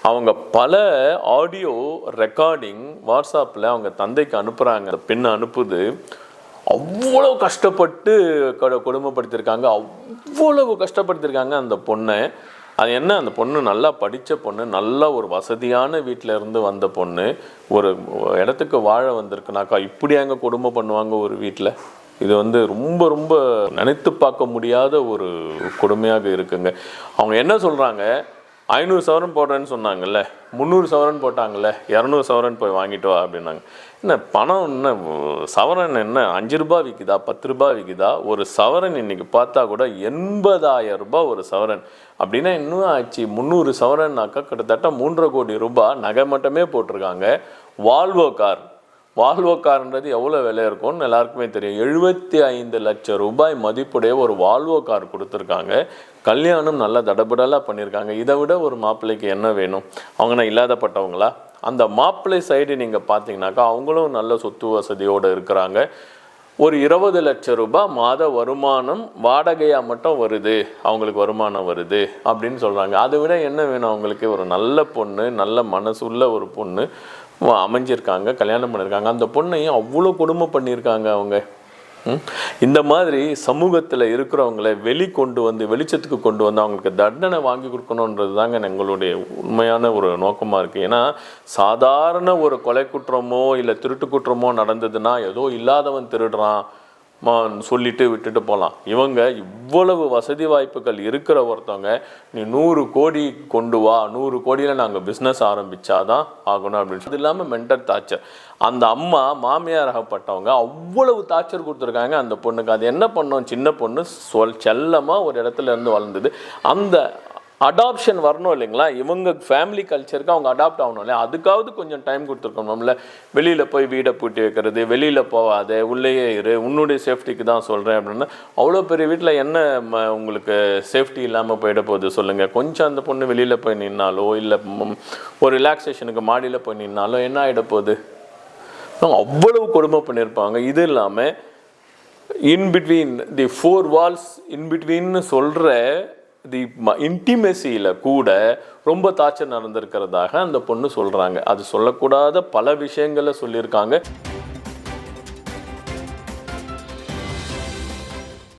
அவங்க பல audio recording வாட்ஸ்அப்பில் அவங்க தந்தைக்கு அனுப்புகிறாங்க. அந்த பெண் அனுப்புது. அவ்வளோ கஷ்டப்பட்டு கொடுமைப்படுத்தியிருக்காங்க, அவ்வளவு கஷ்டப்படுத்தியிருக்காங்க அந்த பொண்ணை. அது என்ன, அந்த பொண்ணு நல்லா படித்த பொண்ணு, நல்ல ஒரு வசதியான வீட்டில் இருந்து வந்த பொண்ணு, ஒரு இடத்துக்கு வாழ வந்திருக்குனாக்கா இப்படி அங்கே கொடுமை பண்ணுவாங்க ஒரு வீட்டில்? இது ரொம்ப ரொம்ப நினைத்து பார்க்க முடியாத ஒரு கொடுமையாக இருக்குங்க. அவங்க என்ன சொல்கிறாங்க, 500 சவரன் போடுறேன்னு சொன்னாங்கல்ல, 300 சவரன் போட்டாங்கல்ல, 200 சவரன் போய் வாங்கிட்டு வா அப்படின்னாங்க. என்ன பணம், என்ன சவரன் என்ன 5 ரூபாய் விற்குதா, 10 ரூபாய் விற்குதா? ஒரு சவரன் இன்னைக்கு பார்த்தா கூட 80,000 ரூபாய் ஒரு சவரன். அப்படின்னா இன்னும் ஆச்சு 300 சவரன்னாக்கா கிட்டத்தட்ட 3.5 கோடி ரூபாய் நகை மட்டுமே போட்டிருக்காங்க. வால்வோ கார்ன்றது எவ்வளோ விலை இருக்கும்னு எல்லாருக்குமே தெரியும். 75 லட்சம் ரூபாய் மதிப்புடைய ஒரு வால்வோ கார் கொடுத்துருக்காங்க. கல்யாணம் நல்லா தடபடலாக பண்ணியிருக்காங்க. இதை விட ஒரு மாப்பிள்ளைக்கு என்ன வேணும்? அவங்கன்னா இல்லாதப்பட்டவங்களா? அந்த மாப்பிள்ளை சைடு நீங்கள் பார்த்தீங்கன்னாக்கா அவங்களும் நல்ல சொத்து வசதியோடு இருக்கிறாங்க. ஒரு 20 லட்சம் ரூபாய் மாத வருமானம் வாடகையாக மட்டும் வருது, அவங்களுக்கு வருமானம் வருது அப்படின்னு சொல்கிறாங்க. அதை விட என்ன வேணும் அவங்களுக்கு? ஒரு நல்ல பொண்ணு, நல்ல மனசுள்ள ஒரு பொண்ணு அமைஞ்சிருக்காங்க, கல்யாணம் பண்ணியிருக்காங்க. அந்த பொண்ணையும் அவ்வளோ கொடுமை பண்ணியிருக்காங்க அவங்க. இந்த மாதிரி சமூகத்தில் இருக்கிறவங்கள வெளிச்சத்துக்கு கொண்டு வந்து அவங்களுக்கு தண்டனை வாங்கி கொடுக்கணுன்றது தாங்க எங்களுடைய உண்மையான ஒரு நோக்கமாக இருக்குது. ஏன்னா சாதாரண ஒரு கொலை குற்றமோ இல்லை திருட்டு குற்றமோ நடந்ததுன்னா ஏதோ இல்லாதவன் திருடுறான் சொல்லிட்டு விட்டுட்டு போகலாம். இவங்க இவ்வளவு வசதி வாய்ப்புகள் இருக்கிற ஒருத்தவங்க, நீ 100 கோடி கொண்டு வா, 100 கோடியில் நாங்கள் பிஸ்னஸ் ஆரம்பித்தாதான் ஆகணும் அப்படின்னு. அது இல்லாமல் மென்டல் டார்ச்சர். அந்த அம்மா மாமியாராகப்பட்டவங்க அவ்வளவு டார்ச்சர் கொடுத்துருக்காங்க அந்த பொண்ணுக்கு. அது என்ன பண்ணோம், சின்ன பொண்ணு செல்லமாக ஒரு இடத்துல இருந்து வளர்ந்தது. அந்த அடாப்ஷன் வரணும் இல்லைங்களா, இவங்க ஃபேமிலி கல்ச்சருக்கு அவங்க அடாப்ட் ஆகணும் இல்லையா, அதுக்காவது கொஞ்சம் டைம் கொடுத்துருக்கோம். நம்மள வெளியில் போய் வீடை பூட்டி வைக்கிறது, வெளியில் போகாத, உள்ளேயே இரு, உன்னுடைய சேஃப்டிக்கு தான் சொல்கிறேன் அப்படின்னா, அவ்வளோ பெரிய வீட்டில் என்ன உங்களுக்கு சேஃப்டி இல்லாமல் போயிட போகுது சொல்லுங்கள். கொஞ்சம் அந்த பொண்ணு வெளியில் போய் நின்னாலோ இல்லை ஒரு ரிலாக்ஸேஷனுக்கு மாடியில் போய் நின்னாலோ என்ன ஆகிட போகுது? அவ்வளவு கொடுமை பண்ணியிருப்பாங்க. இது இல்லாமல் இன்பிட்வீன் தி 4 வால்ஸ் இன்பிட்வீன்னு சொல்கிற தி இன்டிமெசியில் கூட ரொம்ப டார்ச்சர் நடந்திருக்கிறதாக அந்த பொண்ணு சொல்கிறாங்க. அது சொல்லக்கூடாத பல விஷயங்களை சொல்லியிருக்காங்க.